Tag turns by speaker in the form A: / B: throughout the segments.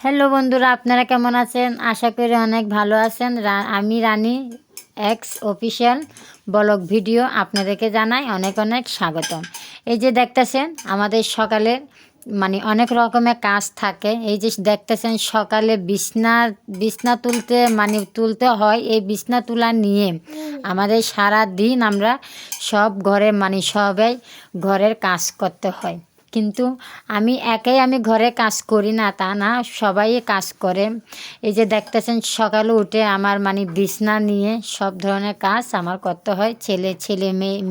A: Hello বন্ধুরা, আপনারা কেমন আছেন? আশা করি অনেক ভালো আছেন। আমি রানী এক্স অফিসিয়াল ব্লগ ভিডিও আপনাদেরকে জানাই অনেক অনেক স্বাগতম। এই যে দেখতেছেন আমাদের সকালে অনেক রকমের কাজ থাকে। এই যে দেখতেছেন সকালে বিছনা তুলতে হয়। এই বিছনা তোলা নিয়ে আমাদের সারা দিন আমরা সব ঘরে সবাই ঘরের কাজ করতে হয়। কিন্তু আমি ঘরে কাজ করি না তা না, সবাই কাজ করে। এই যে দেখতেছেন সকালে উঠে আমার বিছনা নিয়ে সব ধরনের কাজ আমার করতে হয়।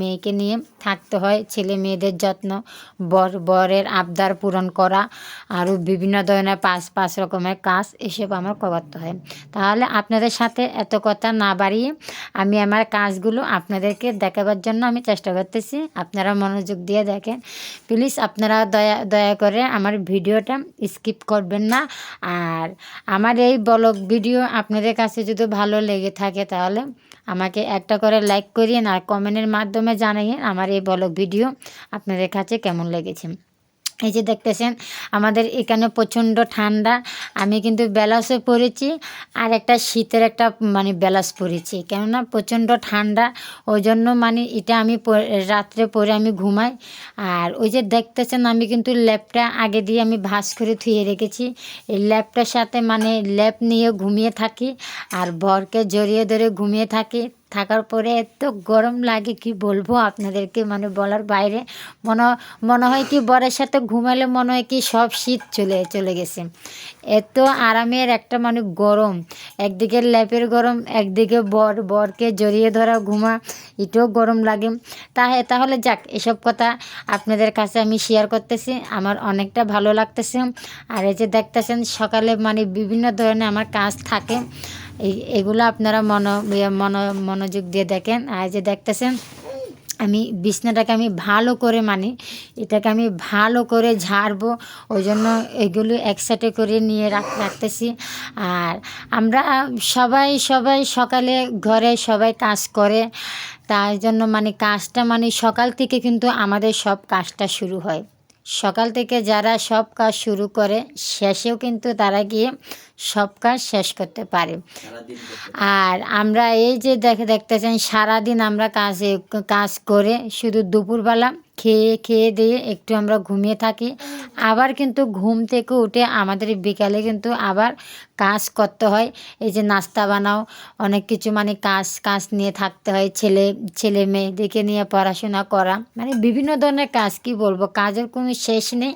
A: মেয়েকে নিয়ে থাকতে হয়, ছেলে মেয়েদের যত্ন, বরের আবদার পূরণ করা, আরও বিভিন্ন ধরনের পাঁচ রকমের কাজ এসব আমার করতে হয়। তাহলে আপনাদের সাথে এত কথা না বাড়িয়ে আমি আমার কাজগুলো আপনাদেরকে দেখাবার জন্য আমি চেষ্টা করতেছি। আপনারা মনোযোগ দিয়ে দেখেন প্লিজ। আপনারা দয়া করে আমার ভিডিওটা স্কিপ করবেন না। আর আমার এই ব্লগ ভিডিও আপনাদের কাছে যদি ভালো লেগে থাকে তাহলে আমাকে একটা করে লাইক করিয়েন আর কমেন্টের মাধ্যমে জানাইয়েন আমার এই ব্লগ ভিডিও আপনাদের কাছে কেমন লেগেছে। এই যে দেখতেছেন আমাদের এখানে প্রচণ্ড ঠান্ডা। আমি কিন্তু ব্লাউজও পরেছি আর একটা শীতের একটা ব্লাউজ পরেছি, কেননা প্রচণ্ড ঠান্ডা। ওই জন্য এটা আমি রাত্রে পরে আমি ঘুমাই। আর ওই যে দেখতেছেন আমি কিন্তু ল্যাপটা আগে দিয়ে আমি ভাঁজ করে ধুয়ে রেখেছি। এই ল্যাপটার সাথে ল্যাপ নিয়ে ঘুমিয়ে থাকি আর বরকে জড়িয়ে ধরে ঘুমিয়ে থাকার পরে এত গরম লাগে কি বলবো আপনাদেরকে, বলার বাইরে। মনে হয় কি বরের সাথে ঘুমালে মনে হয় কি সব শীত চলে গেছে। এত আরামের একটা গরম, একদিকে ল্যাপের গরম, একদিকে বরকে জড়িয়ে ধরা ঘুমা, এটাও গরম লাগে। তাহলে যাক, এসব কথা আপনাদের কাছে আমি শেয়ার করতেছি, আমার অনেকটা ভালো লাগতেছে। আর এই যে দেখতেছেন সকালে বিভিন্ন ধরনের আমার কাজ থাকে, এগুলো আপনারা মনোযোগ দিয়ে দেখেন। আর যে দেখতেছেন আমি বিছনাটাকে আমি ভালো করে এটাকে আমি ভালো করে ঝাড়বো, ওই জন্য এগুলো একসাথে করে নিয়ে রাখতেছি। আর আমরা সবাই সকালে ঘরে সবাই কাজ করে, তার জন্য কাজটা সকাল থেকে কিন্তু আমাদের সব কাজটা শুরু হয়। সকাল থেকে যারা সব কাজ শুরু করে শেষেও কিন্তু তারা গিয়ে সব কাজ শেষ করতে পারে। আর আমরা এই যে দেখতেছেন সারাদিন আমরা কাজ করে শুধু দুপুরবেলা খেয়ে দিয়ে একটু আমরা ঘুমিয়ে থাকি। আবার কিন্তু ঘুম থেকে উঠে আমাদের বিকালে কিন্তু আবার কাজ করতে হয়। এই যে নাস্তা বানাও, অনেক কিছু কাজ নিয়ে থাকতে হয়। ছেলে মেয়েদেরকে নিয়ে পড়াশোনা করা, বিভিন্ন ধরনের কাজ, কি বলবো, কাজের কোনো শেষ নেই।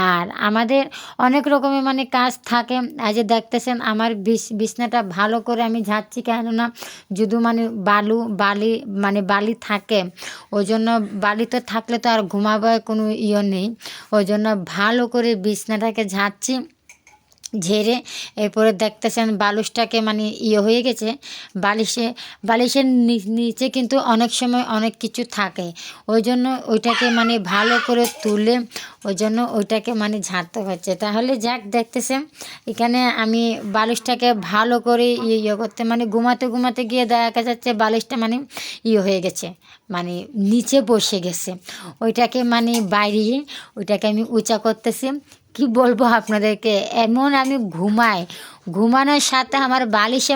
A: আর আমাদের অনেক রকমের কাজ থাকে। এই যে দেখতেছেন আমার বিছনাটা ভালো করে আমি ঝাড়ছি, কেননা যদি বালি থাকে, ওই জন্য বালিতে থাকলে তো আর ঘুমাবার কোনো নেই। ওই জন্য ভালো করে বিছনাটাকে ঝাড়ছি। ঝেড়ে এরপরে দেখতেছেন বালিশটাকে হয়ে গেছে। বালিশের নিচে কিন্তু অনেক সময় অনেক কিছু থাকে, ওই জন্য ওইটাকে ভালো করে তুলে ওই জন্য ওইটাকে ঝাড়তে হচ্ছে। তাহলে যাক, দেখতেছেন এখানে আমি বালিশটাকে ভালো করে করতে ঘুমাতে গিয়ে দেখা যাচ্ছে বালিশটা হয়ে গেছে, নিচে বসে গেছে। ওইটাকে বাইরিয়ে ওইটাকে আমি উঁচা করতেছি। কি বলবো আপনাদেরকে, এমন আমি ঘুমানোর সাথে আমার বালিশে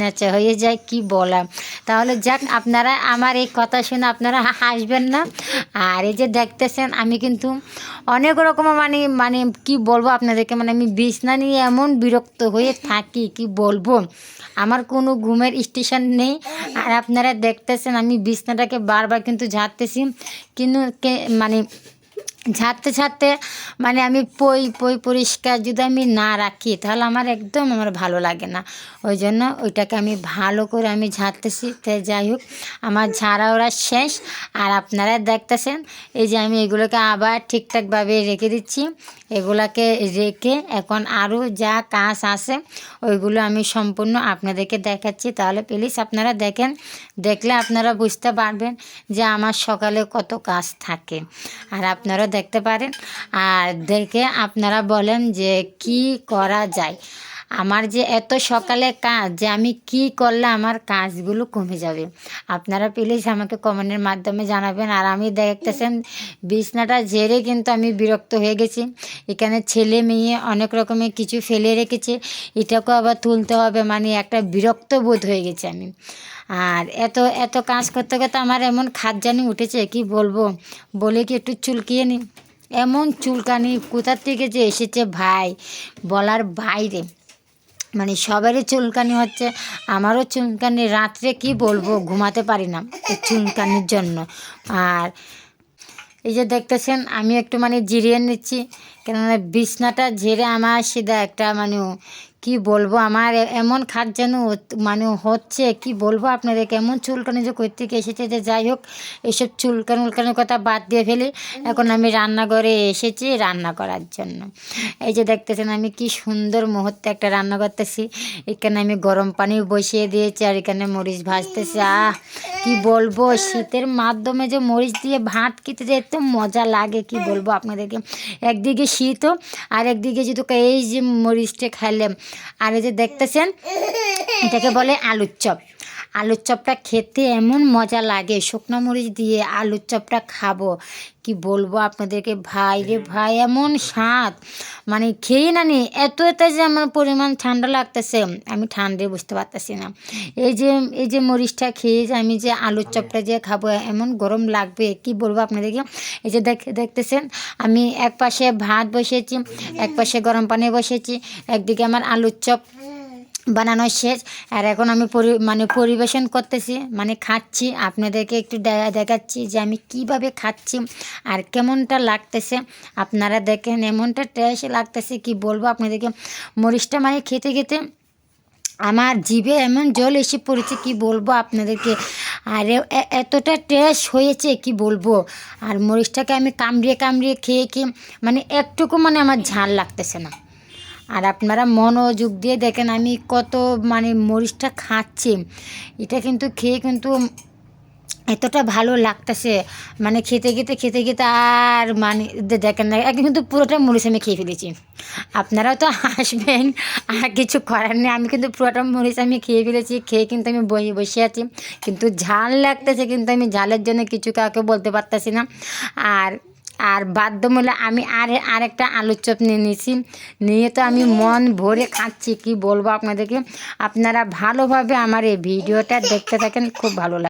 A: নেচে হয়ে যায়, কি বলা। তাহলে যাক, আপনারা আমার এই কথা শুনে আপনারা হাসবেন না। আর এই যে দেখতেছেন আমি কিন্তু অনেক রকমের কি বলবো আপনাদেরকে, আমি বিছনা নিয়ে এমন বিরক্ত হয়ে থাকি, কি বলবো, আমার কোনো ঘুমের স্টেশন নেই। আর আপনারা দেখতেছেন আমি বিছনাটাকে বারবার কিন্তু ঝাড়তেছি, কিন্তু ঝাড়তে আমি পরিষ্কার যদি আমি না রাখি তাহলে আমার ভালো লাগে না। ওই জন্য ওইটাকে আমি ভালো করে আমি ঝাড়তেছি। তো যাই হোক, আমার ঝাড়া ওরা শেষ। আর আপনারা দেখতেছেন এই যে আমি এগুলোকে আবার ঠিকঠাকভাবে রেখে দিচ্ছি। এগুলাকে রেখে এখন আরও যা কাজ আছে ওইগুলো আমি সম্পূর্ণ আপনাদেরকে দেখাচ্ছি। তাহলে প্লিজ আপনারা দেখলে আপনারা বুঝতে পারবেন যে আমার সকালে কত কাজ থাকে। আর আপনারা দেখতে পারেন আর দেখে আপনারা বলেন যে কি করা যায়। আমার যে এত সকালে কাজ যে আমি কি করলে আমার কাজগুলো কমে যাবে, আপনারা প্লিজ আমাকে কমেন্টের মাধ্যমে জানাবেন। আর আমি দেখতেছেন বিছনাটা ঝেড়ে কিন্তু আমি বিরক্ত হয়ে গেছি। এখানে ছেলে মেয়ে অনেক রকমের কিছু ফেলে রেখেছে, এটাকেও আবার তুলতে হবে, মানে একটা বিরক্ত বোধ হয়ে গেছে আমি। আর এত এত কাজ করতে করতে আমার এমন খাদ্যানি উঠেছে কি বলবো, বলে কি একটু চুলকিয়ে নিই। এমন চুলকানি কোথার থেকে যে এসেছে ভাই, বলার বাইরে। মানে সবারই চুলকানি হচ্ছে, আমারও চুলকানি, রাত্রে কি বলবো ঘুমাতে পারি না এই চুলকানির জন্য। আর এই যে দেখতেছেন আমি একটু মানে জিরিয়ে নিচ্ছি, কেননা বিছনাটা ঝেড়ে আমার সিধা একটা মানে কি বলবো, আমার এমন খাট যেন মানে হচ্ছে কি বলবো আপনাদেরকে, এমন চুলকানি যে কই থেকে এসেছে। যে যাই হোক, এসব চুলকানি উলকানির কথা বাদ দিয়ে ফেলি। এখন আমি রান্নাঘরে এসেছি রান্না করার জন্য। এই যে দেখতেছেন আমি কি সুন্দর মুহূর্তে একটা রান্না করতেছি। এখানে আমি গরম পানি বসিয়ে দিয়েছি, আর এখানে মরিচ ভাজতেছি। কি বলবো, শীতের মাধ্যমে যে মরিচ দিয়ে ভাত খেতে যে এত মজা লাগে কি বলবো আপনাদেরকে। একদিকে শীতও, আর একদিকে যদি এই যে মরিচটা খাইলাম। আর এই যে দেখতেছেন এটাকে বলে আলুর চপ। আলুর চপটা খেতে এমন মজা লাগে, শুকনো মরিচ দিয়ে আলুর চপটা খাবো কি বলবো আপনাদেরকে ভাই রে ভাই, এমন স্বাদ মানে খেয়ে না নি এত এত যে আমার পরিমাণ ঠান্ডা লাগতেছে, আমি ঠান্ডায় বুঝতে পারতেছি না। এই যে মরিচটা খেয়ে যে আমি যে আলুর চপটা যে খাবো এমন গরম লাগবে কি বলবো আপনাদেরকে। এই যে দেখতেছেন আমি এক পাশে ভাত বসিয়েছি, এক পাশে গরম পানি বসিয়েছি, একদিকে আমার আলুর চপ বানানো শেষ। আর এখন আমি পরিবেশন করতেছি, মানে খাচ্ছি, আপনাদেরকে একটু দেখাচ্ছি যে আমি কিভাবে খাচ্ছি আর কেমনটা লাগতেছে। আপনারা দেখেন এমনটা টেস্ট লাগতেছে কি বলবো আপনাদেরকে। মরিচটা মানে খেতে খেতে আমার জিভে এমন জল এসে পড়েছে কি বলবো আপনাদেরকে। আর এতটা টেস্ট হয়েছে কি বলবো। আর মরিচটাকে আমি কামড়িয়ে কামড়িয়ে খেয়ে মানে একটুকু মানে আমার ঝাল লাগতেছে না। আর আপনারা মনোযোগ দিয়ে দেখেন আমি কত মানে মরিচটা খাচ্ছি, এটা কিন্তু খেয়ে কিন্তু এতটা ভালো লাগতেছে, মানে খেতে খেতে আর মানে দেখেন না একদম কিন্তু পুরোটা মরিচ আমি খেয়ে ফেলেছি। আপনারাও তো হাসবেন, আর কিছু করার নেই, আমি কিন্তু পুরোটা মরিচ আমি খেয়ে ফেলেছি। খেয়ে কিন্তু আমি বসে আছি, কিন্তু ঝাল লাগতেছে, কিন্তু আমি ঝালের জন্য কিছু কাউকে বলতে পারতেছি না। আর আর বাধ্যমূলক আমি আরেকটা আলুর চপ নিয়ে নিয়েছি, নিয়ে তো আমি মন ভরে খাচ্ছি কি বলবো আপনাদেরকে। আপনারা ভালোভাবে আমার এই ভিডিওটা দেখতে থাকেন, খুব ভালো লাগে।